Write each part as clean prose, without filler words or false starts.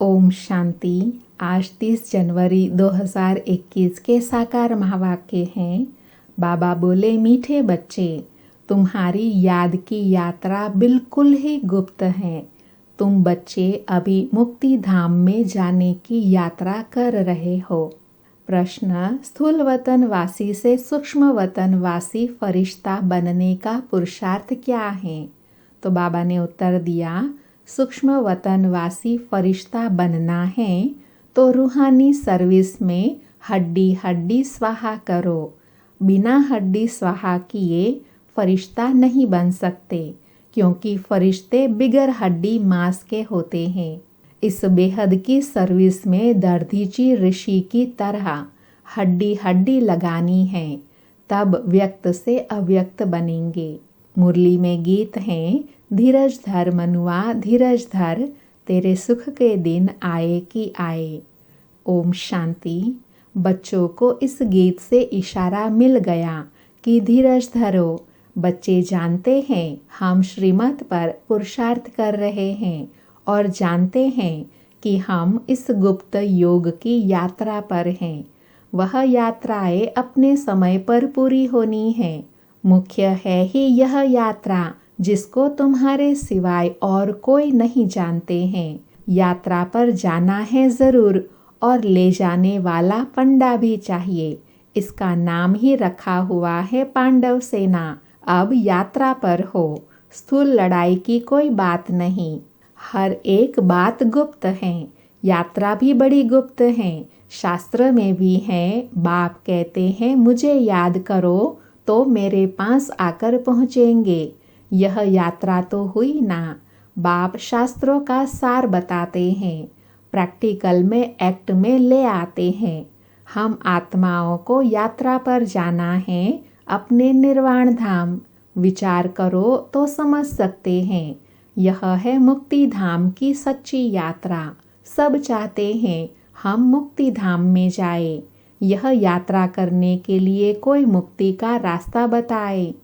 ओम शांति। आज 30 जनवरी 2021 के साकार महावाक्य हैं। बाबा बोले, मीठे बच्चे, तुम्हारी याद की यात्रा बिल्कुल ही गुप्त है। तुम बच्चे अभी मुक्ति धाम में जाने की यात्रा कर रहे हो। प्रश्न, स्थूल वतन वासी से सूक्ष्म वतन वासी फरिश्ता बनने का पुरुषार्थ क्या है? तो बाबा ने उत्तर दिया, सूक्ष्म वतनवासी फरिश्ता बनना है तो रूहानी सर्विस में हड्डी हड्डी स्वाहा करो। बिना हड्डी स्वाहा किए फरिश्ता नहीं बन सकते, क्योंकि फरिश्ते बिगर हड्डी मांस के होते हैं। इस बेहद की सर्विस में दर्दीची ऋषि की तरह हड्डी हड्डी लगानी है, तब व्यक्त से अव्यक्त बनेंगे। मुरली में गीत हैं, धीरज धर मनुआ धीरज धर, तेरे सुख के दिन आए कि आए। ओम शांति। बच्चों को इस गीत से इशारा मिल गया कि धीरज धरो। बच्चे जानते हैं हम श्रीमत पर पुरुषार्थ कर रहे हैं और जानते हैं कि हम इस गुप्त योग की यात्रा पर हैं। वह यात्राएं अपने समय पर पूरी होनी है। मुख्य है ही यह यात्रा जिसको तुम्हारे सिवाय और कोई नहीं जानते हैं। यात्रा पर जाना है जरूर और ले जाने वाला पंडा भी चाहिए। इसका नाम ही रखा हुआ है पांडव सेना। अब यात्रा पर हो। स्थूल लड़ाई की कोई बात नहीं। हर एक बात गुप्त है। यात्रा भी बड़ी गुप्त है। शास्त्र में भी है, बाप कहते हैं मुझे याद करो तो मेरे पास आकर पहुँचेंगे। यह यात्रा तो हुई ना। बाप शास्त्रों का सार बताते हैं, प्रैक्टिकल में एक्ट में ले आते हैं। हम आत्माओं को यात्रा पर जाना है, अपने निर्वाण धाम। विचार करो तो समझ सकते हैं। यह है मुक्ति धाम की सच्ची यात्रा। सब चाहते हैं हम मुक्ति धाम में जाए। यह यात्रा करने के लिए कोई मुक्ति का रास्ता बताए,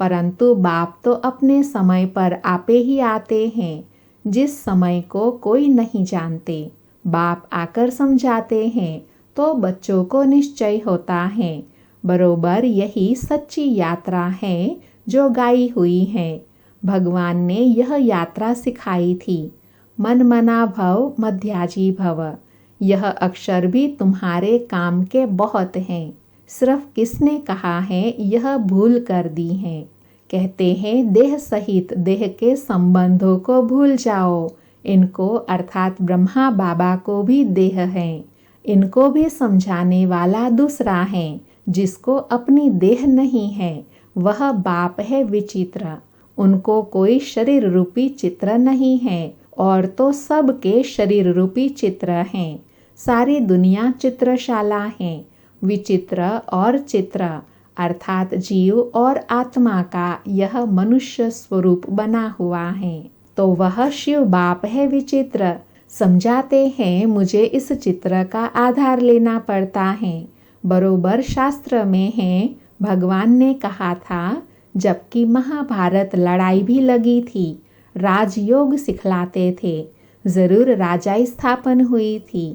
परंतु बाप तो अपने समय पर आपे ही आते हैं, जिस समय को कोई नहीं जानते। बाप आकर समझाते हैं तो बच्चों को निश्चय होता है। बरोबर यही सच्ची यात्रा है जो गाई हुई है। भगवान ने यह यात्रा सिखाई थी, मन मना भव मध्याजी भव। यह अक्षर भी तुम्हारे काम के बहुत हैं। सिर्फ किसने कहा है यह भूल कर दी है। कहते हैं देह सहित देह के संबंधों को भूल जाओ। इनको अर्थात ब्रह्मा बाबा को भी देह है। इनको भी समझाने वाला दूसरा है, जिसको अपनी देह नहीं है। वह बाप है विचित्र। उनको कोई शरीर रूपी चित्र नहीं है, और तो सबके शरीर रूपी चित्र हैं। सारी दुनिया चित्रशाला है। विचित्र और चित्र अर्थात जीव और आत्मा का यह मनुष्य स्वरूप बना हुआ है। तो वह शिव बाप है विचित्र। समझाते हैं मुझे इस चित्र का आधार लेना पड़ता है। बरोबर शास्त्र में है, भगवान ने कहा था, जबकि महाभारत लड़ाई भी लगी थी, राजयोग सिखलाते थे। जरूर राजाई स्थापन हुई थी।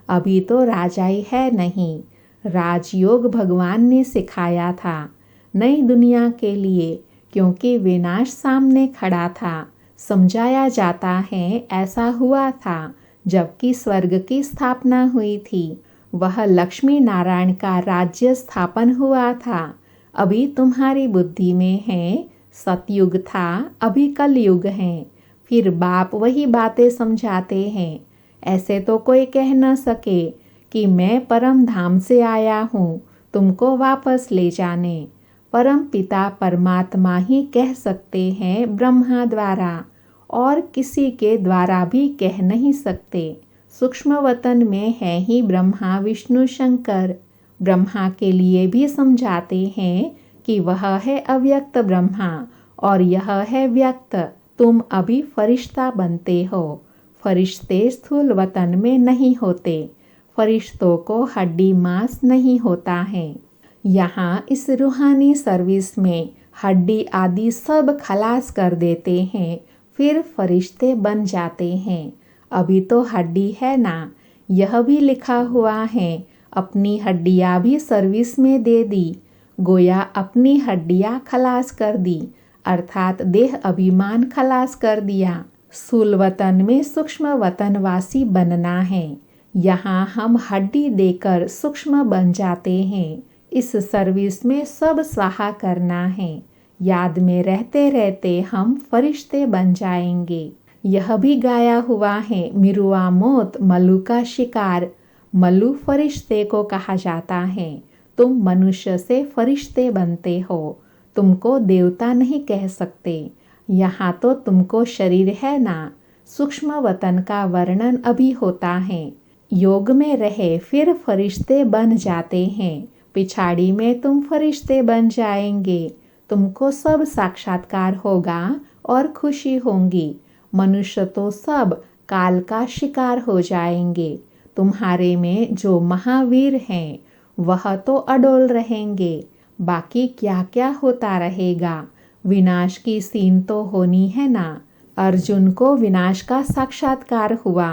अभी तो राजाई है नहीं। राजयोग भगवान ने सिखाया था नई दुनिया के लिए, क्योंकि विनाश सामने खड़ा था। समझाया जाता है ऐसा हुआ था जबकि स्वर्ग की स्थापना हुई थी। वह लक्ष्मी नारायण का राज्य स्थापन हुआ था। अभी तुम्हारी बुद्धि में है सतयुग था, अभी कलयुग है। फिर बाप वही बातें समझाते हैं। ऐसे तो कोई कह न सके कि मैं परम धाम से आया हूँ, तुमको वापस ले जाने। परम पिता परमात्मा ही कह सकते हैं ब्रह्मा द्वारा, और किसी के द्वारा भी कह नहीं सकते। सूक्ष्म वतन में है ही ब्रह्मा विष्णु शंकर। ब्रह्मा के लिए भी समझाते हैं कि वह है अव्यक्त ब्रह्मा और यह है व्यक्त। तुम अभी फरिश्ता बनते हो। फरिश्ते स्थूल वतन में नहीं होते। फरिश्तों को हड्डी मांस नहीं होता है। यहाँ इस रूहानी सर्विस में हड्डी आदि सब खलास कर देते हैं, फिर फरिश्ते बन जाते हैं। अभी तो हड्डी है ना। यह भी लिखा हुआ है, अपनी हड्डियाँ भी सर्विस में दे दी। गोया अपनी हड्डियाँ खलास कर दी, अर्थात देह अभिमान खलास कर दिया। स्थूल वतन में सूक्ष्म वतनवासी बनना है। यहाँ हम हड्डी देकर सूक्ष्म बन जाते हैं। इस सर्विस में सब स्वाहा करना है। याद में रहते रहते हम फरिश्ते बन जाएंगे। यह भी गाया हुआ है, मिरुआ मौत मल्लू का शिकार। मल्लू फरिश्ते को कहा जाता है। तुम मनुष्य से फरिश्ते बनते हो, तुमको देवता नहीं कह सकते। यहाँ तो तुमको शरीर है ना। सूक्ष्म वतन का वर्णन अभी होता है। योग में रहे फिर फरिश्ते बन जाते हैं। पिछाड़ी में तुम फरिश्ते बन जाएंगे। तुमको सब साक्षात्कार होगा और खुशी होंगी। मनुष्य तो सब काल का शिकार हो जाएंगे। तुम्हारे में जो महावीर हैं वह तो अडोल रहेंगे। बाकी क्या क्या होता रहेगा। विनाश की सीन तो होनी है ना। अर्जुन को विनाश का साक्षात्कार हुआ।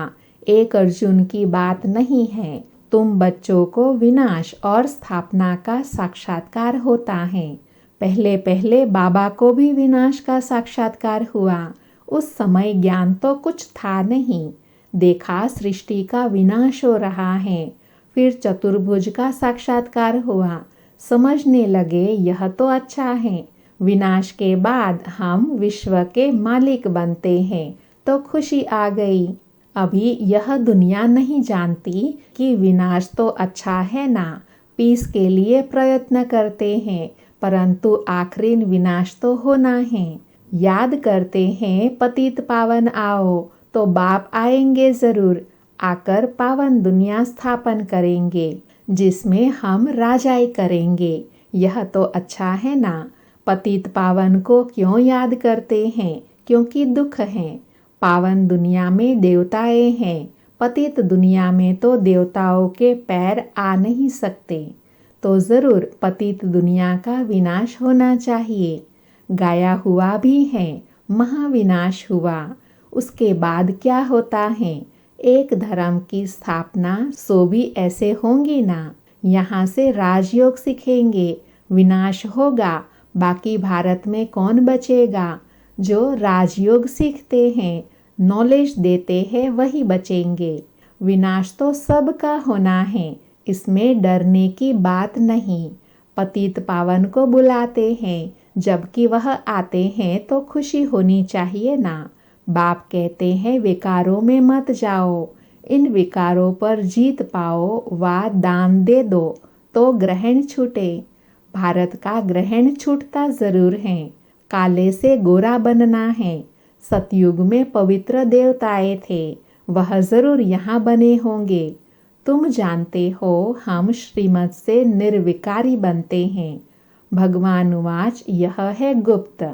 एक अर्जुन की बात नहीं है। तुम बच्चों को विनाश और स्थापना का साक्षात्कार होता है। पहले पहले बाबा को भी विनाश का साक्षात्कार हुआ। उस समय ज्ञान तो कुछ था नहीं। देखा सृष्टि का विनाश हो रहा है। फिर चतुर्भुज का साक्षात्कार हुआ। समझने लगे यह तो अच्छा है। विनाश के बाद हम विश्व के मालिक बनते हैं तो खुशी आ गई। अभी यह दुनिया नहीं जानती कि विनाश तो अच्छा है ना। पीस के लिए प्रयत्न करते हैं, परंतु आखिरी विनाश तो होना है। याद करते हैं पतित पावन आओ, तो बाप आएंगे ज़रूर। आकर पावन दुनिया स्थापन करेंगे, जिसमें हम राजाई करेंगे। यह तो अच्छा है ना। पतित पावन को क्यों याद करते हैं? क्योंकि दुख है। पावन दुनिया में देवताएं हैं, पतित दुनिया में तो देवताओं के पैर आ नहीं सकते। तो ज़रूर पतित दुनिया का विनाश होना चाहिए। गाया हुआ भी है, महाविनाश हुआ। उसके बाद क्या होता है? एक धर्म की स्थापना, सो भी ऐसे होंगी ना। यहाँ से राजयोग सीखेंगे, विनाश होगा। बाकी भारत में कौन बचेगा? जो राजयोग सीखते हैं, नॉलेज देते हैं, वही बचेंगे। विनाश तो सबका होना है, इसमें डरने की बात नहीं। पतित पावन को बुलाते हैं, जबकि वह आते हैं तो खुशी होनी चाहिए ना। बाप कहते हैं विकारों में मत जाओ, इन विकारों पर जीत पाओ व दान दे दो तो ग्रहण छूटे। भारत का ग्रहण छूटता ज़रूर है। काले से गोरा बनना है। सतयुग में पवित्र देवताएं थे, वह ज़रूर यहाँ बने होंगे। तुम जानते हो हम श्रीमत से निर्विकारी बनते हैं। भगवान उवाच, यह है गुप्त।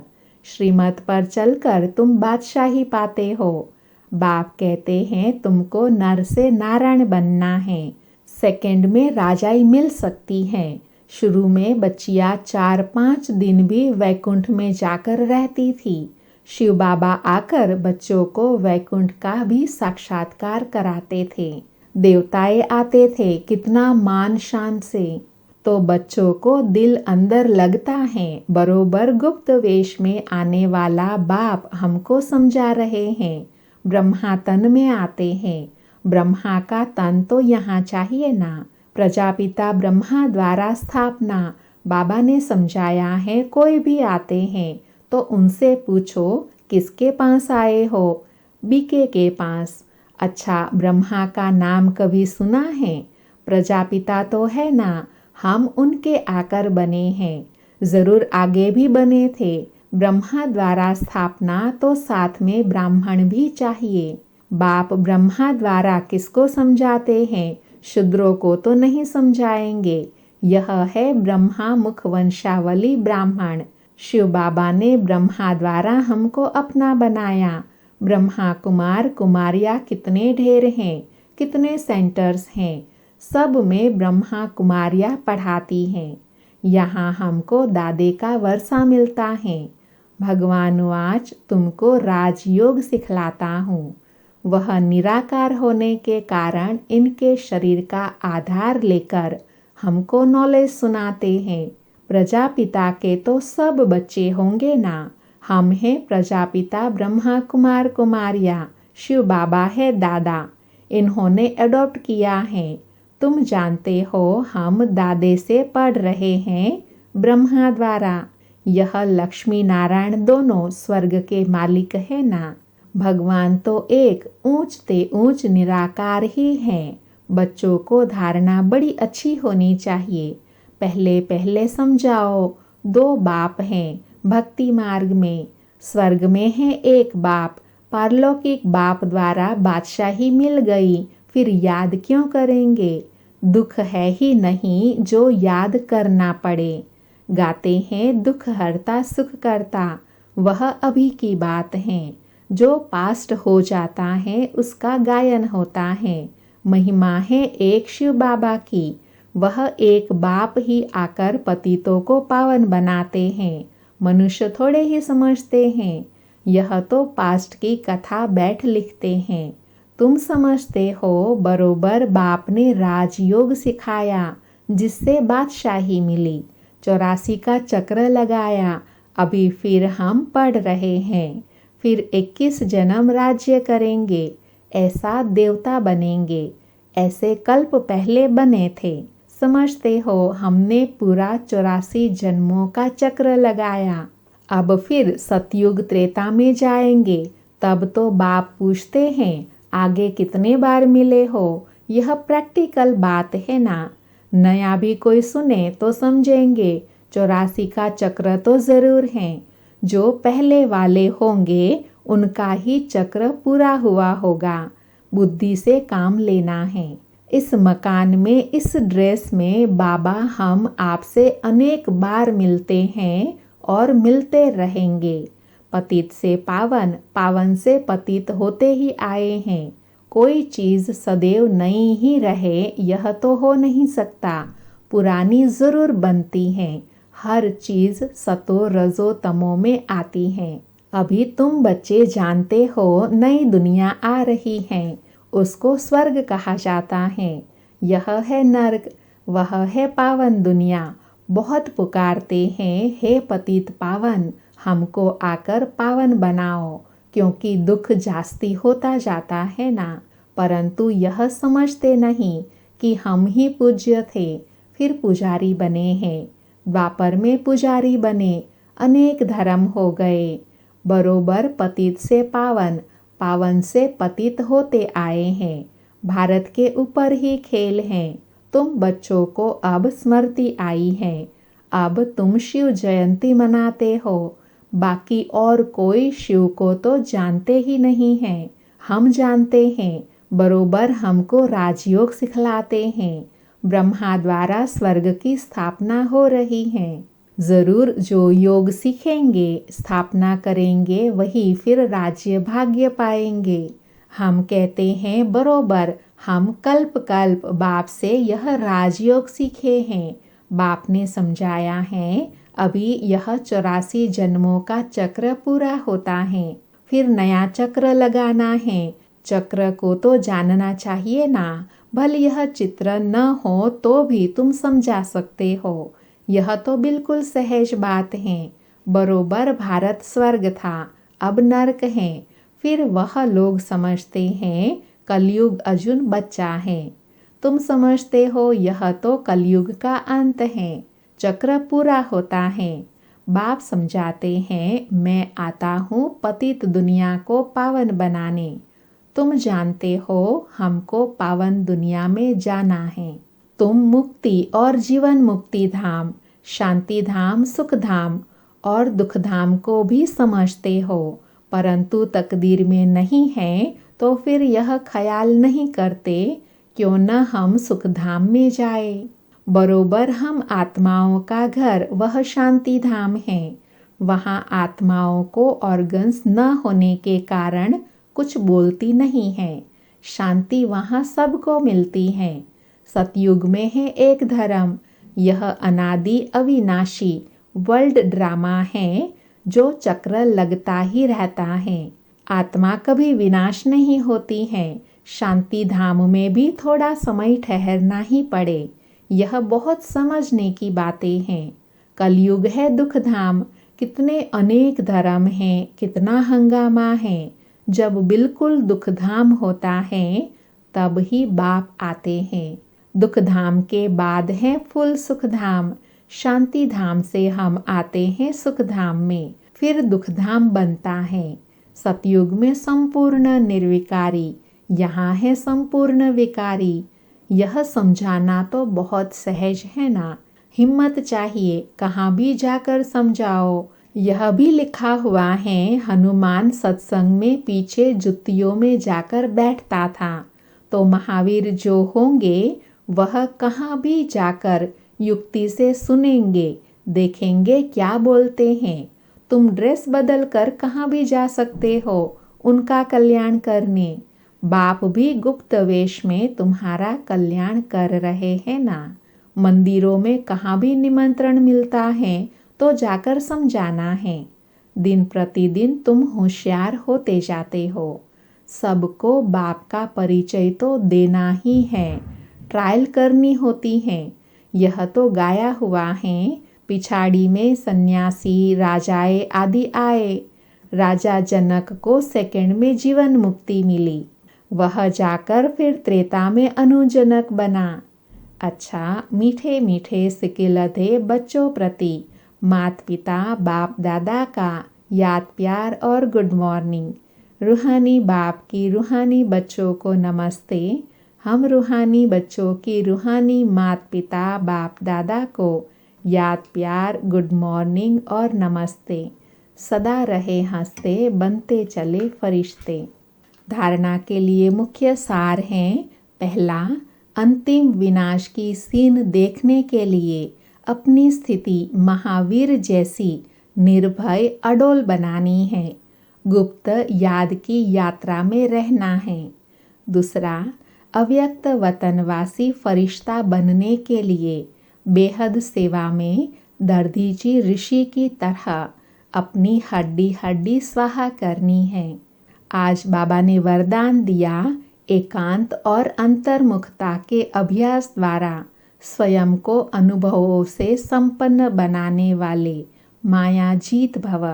श्रीमत पर चलकर तुम बादशाही पाते हो। बाप कहते हैं तुमको नर से नारायण बनना है। सेकंड में राजाई मिल सकती है। शुरू में बच्चियाँ 4-5 दिन भी वैकुंठ में जाकर रहती थी। शिव बाबा आकर बच्चों को वैकुंठ का भी साक्षात्कार कराते थे। देवताएं आते थे, कितना मान शान से। तो बच्चों को दिल अंदर लगता है। बरोबर गुप्त वेश में आने वाला बाप हमको समझा रहे हैं। ब्रह्मा तन में आते हैं। ब्रह्मा का तन तो यहाँ चाहिए ना। प्रजापिता ब्रह्मा द्वारा स्थापना, बाबा ने समझाया है। कोई भी आते हैं तो उनसे पूछो किसके पास आए हो? बीके के पास। अच्छा, ब्रह्मा का नाम कभी सुना है? प्रजापिता तो है ना, हम उनके आकर बने हैं। ज़रूर आगे भी बने थे। ब्रह्मा द्वारा स्थापना तो साथ में ब्राह्मण भी चाहिए। बाप ब्रह्मा द्वारा किसको समझाते हैं? शूद्रों को तो नहीं समझाएंगे। यह है ब्रह्मा मुख वंशावली ब्राह्मण। शिव बाबा ने ब्रह्मा द्वारा हमको अपना बनाया। ब्रह्मा कुमार कुमारियाँ कितने ढेर हैं, कितने सेंटर्स हैं। सब में ब्रह्मा कुमारियाँ पढ़ाती हैं। यहाँ हमको दादे का वर्षा मिलता है। भगवान वाच, तुमको राजयोग सिखलाता हूँ। वह निराकार होने के कारण इनके शरीर का आधार लेकर हमको नॉलेज सुनाते हैं। प्रजापिता के तो सब बच्चे होंगे ना। हम हैं प्रजापिता ब्रह्मा कुमार कुमारियाँ, शिव बाबा है दादा, इन्होंने एडॉप्ट किया है। तुम जानते हो हम दादे से पढ़ रहे हैं ब्रह्मा द्वारा। यह लक्ष्मी नारायण दोनों स्वर्ग के मालिक है ना। भगवान तो एक ऊंचते ऊंच निराकार ही हैं। बच्चों को धारणा बड़ी अच्छी होनी चाहिए। पहले पहले समझाओ, दो बाप हैं भक्ति मार्ग में। स्वर्ग में है एक बाप, पारलौकिक बाप द्वारा बादशाही मिल गई, फिर याद क्यों करेंगे। दुख है ही नहीं जो याद करना पड़े। गाते हैं दुख हरता सुख करता, वह अभी की बात है। जो पास्ट हो जाता है उसका गायन होता है। महिमा है एक शिव बाबा की, वह एक बाप ही आकर पतितों को पावन बनाते हैं। मनुष्य थोड़े ही समझते हैं। यह तो पास्ट की कथा बैठ लिखते हैं। तुम समझते हो बरोबर बाप ने राजयोग सिखाया जिससे बादशाही मिली। 84 का चक्र लगाया, अभी फिर हम पढ़ रहे हैं। फिर 21 जन्म राज्य करेंगे, ऐसा देवता बनेंगे। ऐसे कल्प पहले बने थे। समझते हो हमने पूरा 84 जन्मों का चक्र लगाया। अब फिर सतयुग त्रेता में जाएंगे, तब तो बाप पूछते हैं आगे कितने बार मिले हो। यह प्रैक्टिकल बात है ना। नया भी कोई सुने तो समझेंगे 84 का चक्र तो ज़रूर है। जो पहले वाले होंगे उनका ही चक्र पूरा हुआ होगा। बुद्धि से काम लेना है। इस मकान में, इस ड्रेस में बाबा हम आपसे अनेक बार मिलते हैं और मिलते रहेंगे। पतित से पावन, पावन से पतित होते ही आए हैं। कोई चीज़ सदैव नई ही रहे यह तो हो नहीं सकता। पुरानी ज़रूर बनती है। हर चीज़ सतो रजो तमो में आती है। अभी तुम बच्चे जानते हो नई दुनिया आ रही है, उसको स्वर्ग कहा जाता है। यह है नर्क, वह है पावन दुनिया। बहुत पुकारते हैं हे पतित पावन, हमको आकर पावन बनाओ, क्योंकि दुख जास्ती होता जाता है ना। परंतु यह समझते नहीं कि हम ही पूज्य थे, फिर पुजारी बने हैं। द्वापर में पुजारी बने, अनेक धर्म हो गए। बरोबर पतित से पावन, पावन से पतित होते आए हैं। भारत के ऊपर ही खेल है। तुम बच्चों को अब स्मृति आई है। अब तुम शिव जयंती मनाते हो, बाकी और कोई शिव को तो जानते ही नहीं है। हम जानते हैं, बरोबर हमको राजयोग सिखलाते हैं। ब्रह्मा द्वारा स्वर्ग की स्थापना हो रही है। ज़रूर जो योग सीखेंगे, स्थापना करेंगे, वही फिर राज्य भाग्य पाएंगे। हम कहते हैं बरोबर हम कल्प कल्प बाप से यह राजयोग सीखे हैं। बाप ने समझाया है अभी यह 84 जन्मों का चक्र पूरा होता है, फिर नया चक्र लगाना है। चक्र को तो जानना चाहिए ना। भल यह चित्र न हो तो भी तुम समझा सकते हो। यह तो बिल्कुल सहज बात है। बरोबर भारत स्वर्ग था, अब नरक है। फिर वह लोग समझते हैं कलयुग अजुन बच्चा है। तुम समझते हो यह तो कलयुग का अंत है, चक्र पूरा होता है। बाप समझाते हैं मैं आता हूँ पतित दुनिया को पावन बनाने। तुम जानते हो हमको पावन दुनिया में जाना है। तुम मुक्ति और जीवन मुक्ति धाम, शांति धाम, सुख धाम और दुख धाम को भी समझते हो, परंतु तकदीर में नहीं है तो फिर यह ख्याल नहीं करते क्यों न हम सुख धाम में जाए। बरोबर हम आत्माओं का घर वह शांति धाम है। वहाँ आत्माओं को ऑर्गन्स न होने के कारण कुछ बोलती नहीं है। शांति वहाँ सबको मिलती है। सतयुग में है एक धर्म। यह अनादि अविनाशी वर्ल्ड ड्रामा है जो चक्र लगता ही रहता है। आत्मा कभी विनाश नहीं होती है। शांति धाम में भी थोड़ा समय ठहरना ही पड़े। यह बहुत समझने की बातें हैं। कलयुग है दुख धाम। कितने अनेक धर्म हैं, कितना हंगामा है। जब बिल्कुल दुख धाम होता है तब ही बाप आते हैं। दुख धाम के बाद है फुल सुख धाम। शांति धाम से हम आते हैं सुख धाम में, फिर दुख धाम बनता है। सतयुग में संपूर्ण निर्विकारी, यहाँ है संपूर्ण विकारी। यह समझाना तो बहुत सहज है ना। हिम्मत चाहिए, कहाँ भी जाकर समझाओ। यह भी लिखा हुआ है, हनुमान सत्संग में पीछे जुत्तियों में जाकर बैठता था, तो महावीर जो होंगे वह कहाँ भी जाकर युक्ति से सुनेंगे, देखेंगे क्या बोलते हैं। तुम ड्रेस बदल कर कहाँ भी जा सकते हो उनका कल्याण करने। बाप भी गुप्त वेश में तुम्हारा कल्याण कर रहे हैं ना। मंदिरों में कहाँ भी निमंत्रण मिलता है तो जाकर समझाना है। दिन प्रतिदिन तुम होशियार होते जाते हो। सबको बाप का परिचय तो देना ही है, ट्रायल करनी होती है। यह तो गाया हुआ है, पिछाड़ी में सन्यासी राजाए आदि आए। राजा जनक को सेकंड में जीवन मुक्ति मिली, वह जाकर फिर त्रेता में अनुजनक बना। अच्छा, मीठे मीठे सिकिलधे बच्चों प्रति माता पिता बाप दादा का याद प्यार और गुड मॉर्निंग। रूहानी बाप की रूहानी बच्चों को नमस्ते। हम रूहानी बच्चों की रूहानी माता पिता बाप दादा को याद प्यार गुड मॉर्निंग और नमस्ते। सदा रहे हंसते, बनते चले फरिश्ते। धारणा के लिए मुख्य सार हैं। पहला, अंतिम विनाश की सीन देखने के लिए अपनी स्थिति महावीर जैसी निर्भय अडोल बनानी है। गुप्त याद की यात्रा में रहना है। दूसरा, अव्यक्त वतनवासी फरिश्ता बनने के लिए बेहद सेवा में दर्दीजी ऋषि की तरह अपनी हड्डी हड्डी स्वाहा करनी है। आज बाबा ने वरदान दिया, एकांत और अंतर्मुखता के अभ्यास द्वारा स्वयं को अनुभवों से संपन्न बनाने वाले माया जीत भव।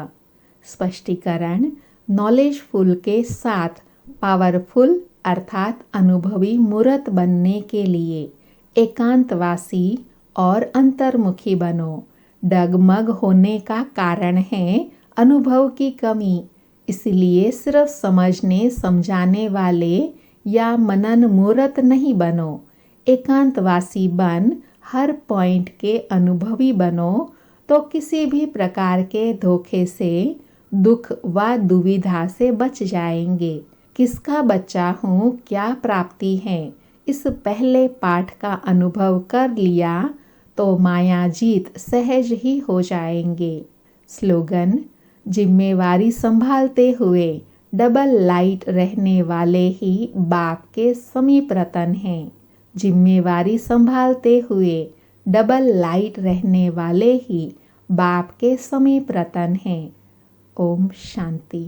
स्पष्टीकरण, नॉलेजफुल के साथ पावरफुल अर्थात अनुभवी मूर्त बनने के लिए एकांतवासी और अंतर्मुखी बनो। डगमग होने का कारण है अनुभव की कमी, इसलिए सिर्फ समझने समझाने वाले या मनन मूर्त नहीं बनो। एकांतवासी बन हर पॉइंट के अनुभवी बनो तो किसी भी प्रकार के धोखे से, दुख व दुविधा से बच जाएंगे। किसका बच्चा हूँ, क्या प्राप्ति है, इस पहले पाठ का अनुभव कर लिया तो माया जीत सहज ही हो जाएंगे। स्लोगन, जिम्मेवारी संभालते हुए डबल लाइट रहने वाले ही बाप के समीप रतन हैं। जिम्मेवारी संभालते हुए डबल लाइट रहने वाले ही बाप के समीप रतन हैं। ओम शांति।